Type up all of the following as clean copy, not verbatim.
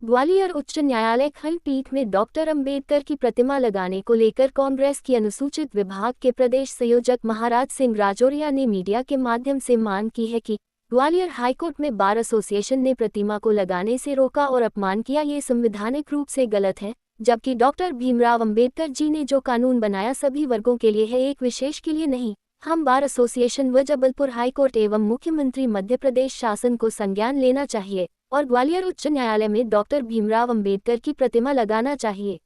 ग्वालियर उच्च न्यायालय खंडपीठ में डॉक्टर अंबेडकर की प्रतिमा लगाने को लेकर कांग्रेस की अनुसूचित विभाग के प्रदेश संयोजक महाराज सिंह राजौरिया ने मीडिया के माध्यम से मांग की है कि ग्वालियर हाईकोर्ट में बार एसोसिएशन ने प्रतिमा को लगाने से रोका और अपमान किया, ये संवैधानिक रूप से गलत है। जबकि डॉक्टर भीमराव अंबेडकर जी ने जो कानून बनाया सभी वर्गों के लिए है, एक विशेष के लिए नहीं। हम बार एसोसिएशन व जबलपुर हाईकोर्ट एवं मुख्यमंत्री मध्य प्रदेश शासन को संज्ञान लेना चाहिए और ग्वालियर उच्च न्यायालय में डॉक्टर भीमराव अंबेडकर की प्रतिमा लगाना चाहिए।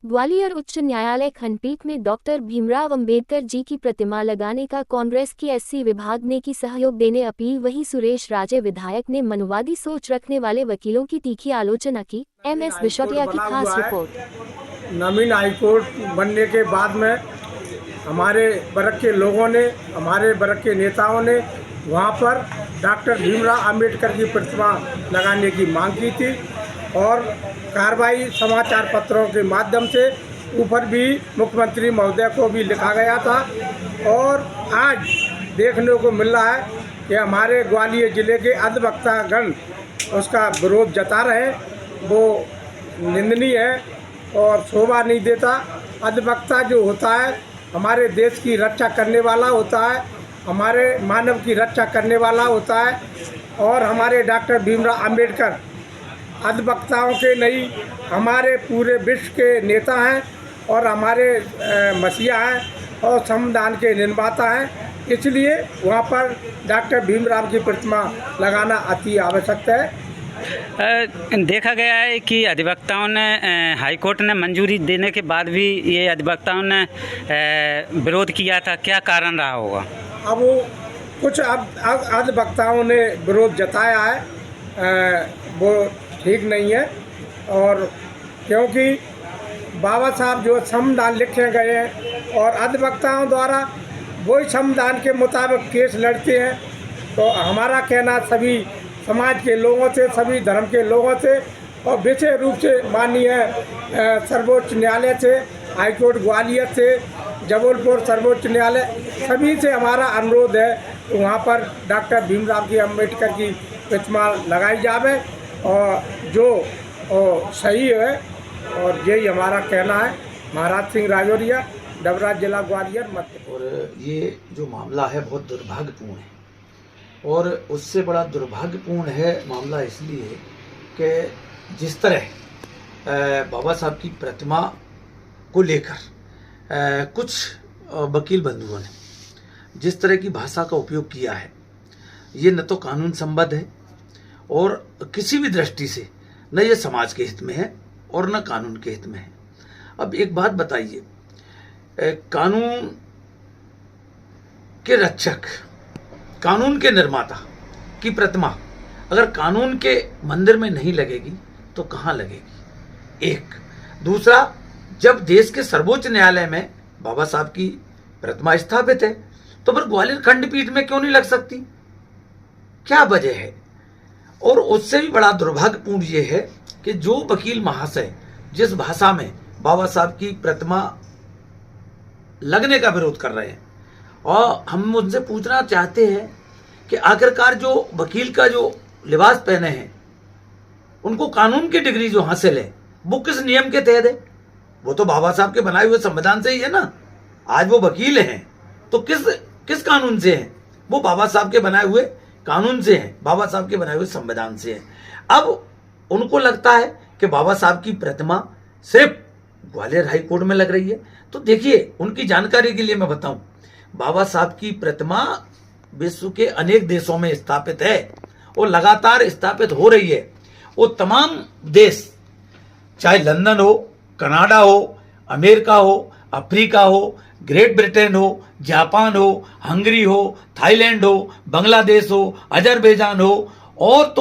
ग्वालियर उच्च न्यायालय खंडपीठ में डॉक्टर भीमराव अंबेडकर जी की प्रतिमा लगाने का कांग्रेस की एससी विभाग ने की सहयोग देने अपील। वहीं सुरेश राजे विधायक ने मनुवादी सोच रखने वाले वकीलों की तीखी आलोचना की। MS बिशोटिया की खास रिपोर्ट। नवीन हाईकोर्ट बनने के बाद में हमारे वर्ग के लोगों ने, हमारे वर्ग के नेताओं ने वहाँ पर डॉक्टर भीमराव अंबेडकर की प्रतिमा लगाने की मांग की थी और कार्रवाई समाचार पत्रों के माध्यम से ऊपर भी मुख्यमंत्री महोदय को भी लिखा गया था। और आज देखने को मिल रहा है कि हमारे ग्वालियर जिले के अधिवक्तागण उसका विरोध जता रहे, वो निंदनीय है और शोभा नहीं देता। अधिवक्ता जो होता है हमारे देश की रक्षा करने वाला होता है, हमारे मानव की रक्षा करने वाला होता है और हमारे डॉक्टर भीमराव अंबेडकर अधिवक्ताओं के नहीं, हमारे पूरे विश्व के नेता हैं और हमारे मसीहा हैं और संविधान के निर्माता हैं। इसलिए वहाँ पर डॉक्टर भीमराव की प्रतिमा लगाना अति आवश्यक है। देखा गया है कि अधिवक्ताओं ने हाईकोर्ट ने मंजूरी देने के बाद भी ये अधिवक्ताओं ने विरोध किया था, क्या कारण रहा होगा? अब वो कुछ अधिवक्ताओं ने विरोध जताया है, वो ठीक नहीं है। और क्योंकि बाबा साहब जो संविधान लिखे गए हैं और अधिवक्ताओं द्वारा वही संविधान के मुताबिक केस लड़ते हैं, तो हमारा कहना सभी समाज के लोगों से, सभी धर्म के लोगों से और विशेष रूप से माननीय सर्वोच्च न्यायालय से, हाईकोर्ट ग्वालियर से, जबलपुर सर्वोच्च न्यायालय, सभी से हमारा अनुरोध है कि वहाँ पर डॉक्टर भीमराव की अंबेडकर की प्रतिमा लगाई जावे और जो सही है। और यही हमारा कहना है। महाराज सिंह राजौरिया, डबरा जिला ग्वालियर मध्य। और ये जो मामला है बहुत दुर्भाग्यपूर्ण है और उससे बड़ा दुर्भाग्यपूर्ण है मामला इसलिए कि जिस तरह बाबा साहब की प्रतिमा को लेकर कुछ वकील बंधुओं ने जिस तरह की भाषा का उपयोग किया है, ये न तो कानून संबद्ध है और किसी भी दृष्टि से न ये समाज के हित में है और न कानून के हित में है। अब एक बात बताइए, कानून के रक्षक, कानून के निर्माता की प्रतिमा अगर कानून के मंदिर में नहीं लगेगी तो कहाँ लगेगी? एक दूसरा, जब देश के सर्वोच्च न्यायालय में बाबा साहब की प्रतिमा स्थापित है तो फिर ग्वालियर खंडपीठ में क्यों नहीं लग सकती? क्या वजह है? और उससे भी बड़ा दुर्भाग्यपूर्ण ये है कि जो वकील महाशय जिस भाषा में बाबा साहब की प्रतिमा लगने का विरोध कर रहे हैं, और हम उनसे पूछना चाहते हैं कि आखिरकार जो वकील का जो लिबास पहने हैं उनको कानून की डिग्री जो हासिल है वो किस नियम के तहत है? वो तो बाबा साहब के बनाए हुए संविधान से ही है ना। आज वो वकील हैं तो किस कानून से हैं? वो बाबा साहब के बनाए हुए कानून से हैं, बाबा साहब के बनाए हुए संविधान से हैं। अब उनको लगता है कि बाबा साहब की प्रतिमा सिर्फ ग्वालियर हाई कोर्ट में लग रही है। तो देखिए, उनकी जानकारी के लिए मैं बताऊं, बाबा साहब की प्रतिमा विश्व के अनेक देशों में स्थापित है और लगातार स्थापित हो रही है। वो तमाम देश, चाहे लंदन हो, कनाडा हो, अमेरिका हो, अफ्रीका हो, ग्रेट ब्रिटेन हो, जापान हो, हंगरी हो, थाईलैंड हो, बांग्लादेश हो, अजरबैजान हो और तो